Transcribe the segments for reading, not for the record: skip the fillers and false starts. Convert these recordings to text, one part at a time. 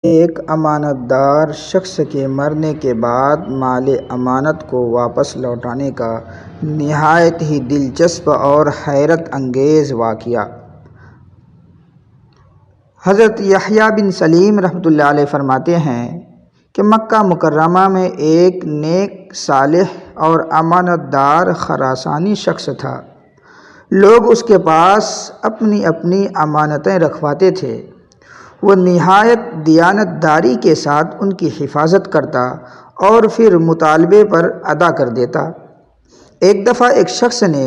ایک امانت دار شخص کے مرنے کے بعد مال امانت کو واپس لوٹانے کا نہایت ہی دلچسپ اور حیرت انگیز واقعہ۔ حضرت یحییٰ بن سلیم رحمۃ اللہ علیہ فرماتے ہیں کہ مکہ مکرمہ میں ایک نیک، صالح اور امانت دار خراسانی شخص تھا۔ لوگ اس کے پاس اپنی اپنی امانتیں رکھواتے تھے۔ وہ نہایت دیانت داری کے ساتھ ان کی حفاظت کرتا اور پھر مطالبے پر ادا کر دیتا۔ ایک دفعہ ایک شخص نے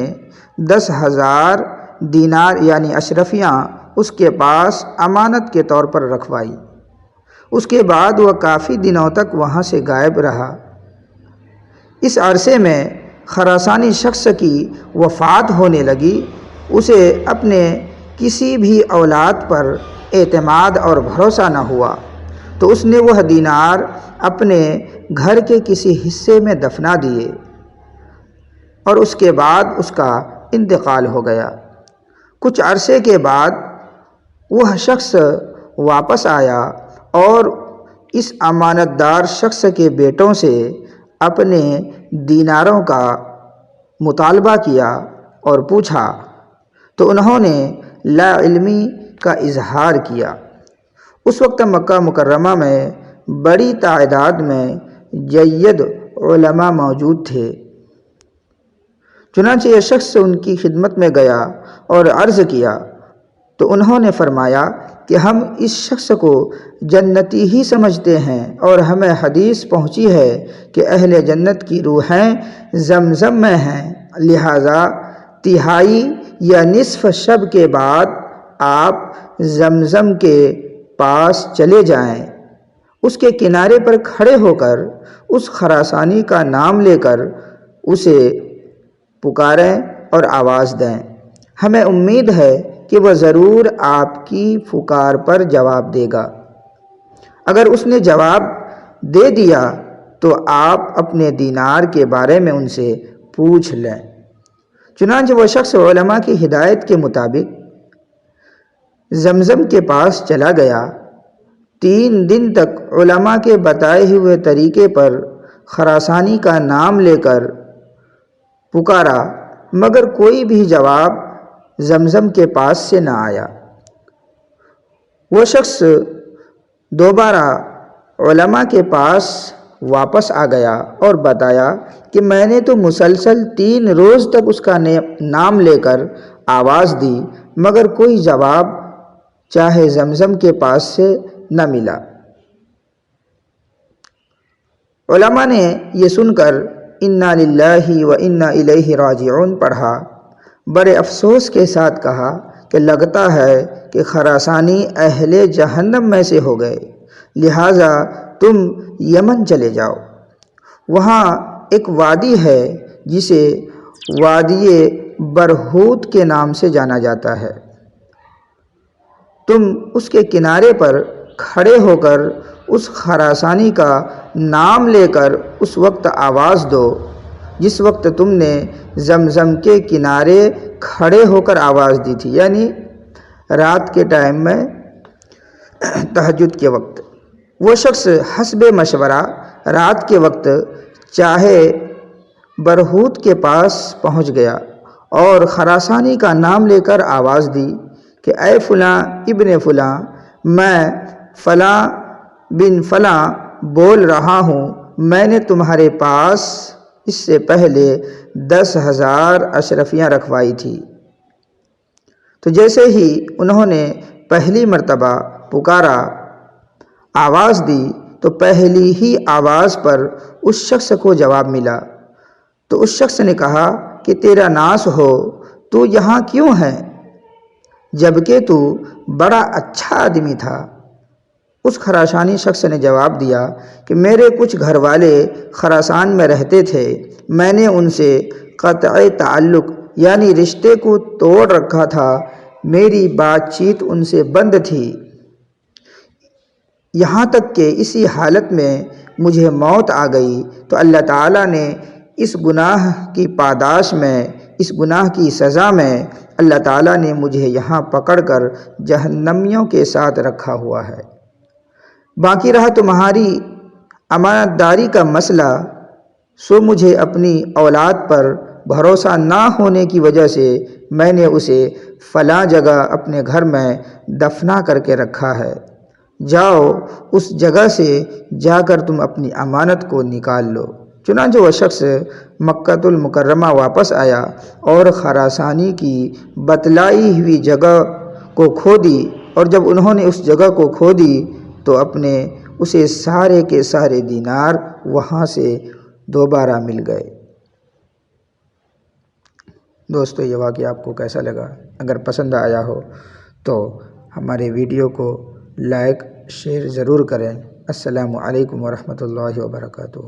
10,000 دینار یعنی اشرفیاں اس کے پاس امانت کے طور پر رکھوائی۔ اس کے بعد وہ کافی دنوں تک وہاں سے غائب رہا۔ اس عرصے میں خراسانی شخص کی وفات ہونے لگی۔ اسے اپنے کسی بھی اولاد پر اعتماد اور بھروسہ نہ ہوا، تو اس نے وہ دینار اپنے گھر کے کسی حصے میں دفنا دیے اور اس کے بعد اس کا انتقال ہو گیا۔ کچھ عرصے کے بعد وہ شخص واپس آیا اور اس امانت دار شخص کے بیٹوں سے اپنے دیناروں کا مطالبہ کیا اور پوچھا، تو انہوں نے لا علمی کا اظہار کیا۔ اس وقت مکہ مکرمہ میں بڑی تعداد میں جید علماء موجود تھے۔ چنانچہ یہ شخص ان کی خدمت میں گیا اور عرض کیا، تو انہوں نے فرمایا کہ ہم اس شخص کو جنتی ہی سمجھتے ہیں، اور ہمیں حدیث پہنچی ہے کہ اہل جنت کی روحیں زمزم میں ہیں، لہٰذا تہائی یا نصف شب کے بعد آپ زمزم کے پاس چلے جائیں، اس کے کنارے پر کھڑے ہو کر اس خراسانی کا نام لے کر اسے پکاریں اور آواز دیں۔ ہمیں امید ہے کہ وہ ضرور آپ کی پکار پر جواب دے گا۔ اگر اس نے جواب دے دیا تو آپ اپنے دینار کے بارے میں ان سے پوچھ لیں۔ چنانچہ وہ شخص علماء کی ہدایت کے مطابق زمزم کے پاس چلا گیا۔ 3 دن تک علماء کے بتائے ہوئے طریقے پر خراسانی کا نام لے کر پکارا، مگر کوئی بھی جواب زمزم کے پاس سے نہ آیا۔ وہ شخص دوبارہ علماء کے پاس واپس آ گیا اور بتایا کہ میں نے تو مسلسل 3 روز تک اس کا نام لے کر آواز دی، مگر کوئی جواب چاہے زمزم کے پاس سے نہ ملا۔ علماء نے یہ سن کر انا للہ و انا الیہ راجعون پڑھا۔ بڑے افسوس کے ساتھ کہا کہ لگتا ہے کہ خراسانی اہل جہنم میں سے ہو گئے، لہٰذا تم یمن چلے جاؤ۔ وہاں ایک وادی ہے جسے وادی برہوت کے نام سے جانا جاتا ہے۔ تم اس کے کنارے پر کھڑے ہو کر اس خراسانی کا نام لے کر اس وقت آواز دو جس وقت تم نے زمزم کے کنارے کھڑے ہو کر آواز دی تھی، یعنی رات کے ٹائم میں تہجد کے وقت۔ وہ شخص حسب مشورہ رات کے وقت چاہے برہوت کے پاس پہنچ گیا اور خراسانی کا نام لے کر آواز دی کہ اے فلاں ابن فلاں، میں فلاں بن فلاں بول رہا ہوں، میں نے تمہارے پاس اس سے پہلے 10,000 اشرفیاں رکھوائی تھی۔ تو جیسے ہی انہوں نے پہلی مرتبہ پکارا، آواز دی، تو پہلی ہی آواز پر اس شخص کو جواب ملا۔ تو اس شخص نے کہا کہ تیرا ناس ہو، تو یہاں کیوں ہے، جبکہ تو بڑا اچھا آدمی تھا؟ اس خراسانی شخص نے جواب دیا کہ میرے کچھ گھر والے خراسان میں رہتے تھے، میں نے ان سے قطع تعلق یعنی رشتے کو توڑ رکھا تھا، میری بات چیت ان سے بند تھی، یہاں تک کہ اسی حالت میں مجھے موت آ گئی تو اللہ تعالیٰ نے اس گناہ کی پاداش میں، اس گناہ کی سزا میں اللہ تعالیٰ نے مجھے یہاں پکڑ کر جہنمیوں کے ساتھ رکھا ہوا ہے۔ باقی رہا تمہاری امانت داری کا مسئلہ، سو مجھے اپنی اولاد پر بھروسہ نہ ہونے کی وجہ سے میں نے اسے فلاں جگہ اپنے گھر میں دفنا کر کے رکھا ہے، جاؤ اس جگہ سے جا کر تم اپنی امانت کو نکال لو۔ چنانچہ وہ شخص مکۃ المکرمہ واپس آیا اور خراسانی کی بتلائی ہوئی جگہ کو کھودی، اور جب انہوں نے اس جگہ کو کھودی تو اپنے اسے سارے کے سارے دینار وہاں سے دوبارہ مل گئے۔ دوستو، یہ واقعہ آپ کو کیسا لگا؟ اگر پسند آیا ہو تو ہمارے ویڈیو کو لائک شیئر ضرور کریں۔ السلام علیکم ورحمۃ اللہ وبرکاتہ۔